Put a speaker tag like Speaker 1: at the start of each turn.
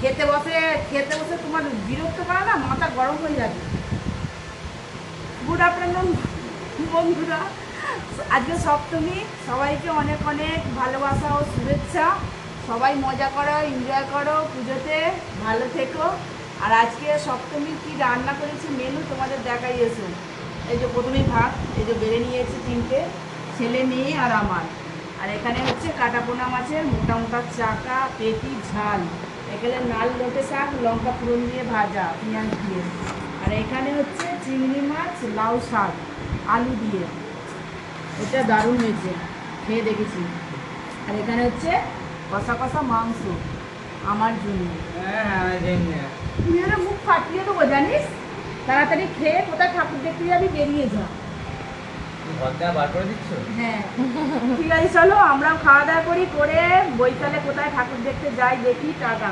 Speaker 1: খেতে বসে তোমার বিরক্ত করে না, মাথা গরম হয়ে যাবে। গুড আফটারনুন বন্ধুরা, আজকে সপ্তমী, সবাইকে অনেক অনেক ভালোবাসা ও শুভেচ্ছা। সবাই মজা করো, এনজয় করো, পুজোতে ভালো থেকো। আর আজকে সপ্তমীর কি রান্না করেছি মেনু তোমাদের দেখাই এসো। এই যে প্রথমেই ভাত, এই যে বেড়ে নিয়েছি 3টে, ছেলে মেয়ে আর আমার। আর এখানে হচ্ছে কাটাপোনা মাছের মোটা মোটা চাকা পেটি ঝাল, এখানে লাল লোটে শাক লঙ্কা ফোড়ন দিয়ে ভাজা পেঁয়াজ দিয়ে। আর এখানে হচ্ছে চিংড়ি মাছ লাউ শাক আলু দিয়ে, এটা দারুণ হয়েছে, খেয়ে দেখেছি। আর এখানে হচ্ছে কষা কষা মাংস আমার জন্য। মেয়েরা মুখ ফাটিয়ে দেবো জানিস, তাড়াতাড়ি খেয়ে কোথায় ঠাকুর দেখতে যাবি বেরিয়ে যা। হ্যাঁ ঠিক আছে, চলো আমরাও খাওয়া দাওয়া করি, করে বৈকালে কোথায় ঠাকুর দেখতে যাই দেখি। টাটা।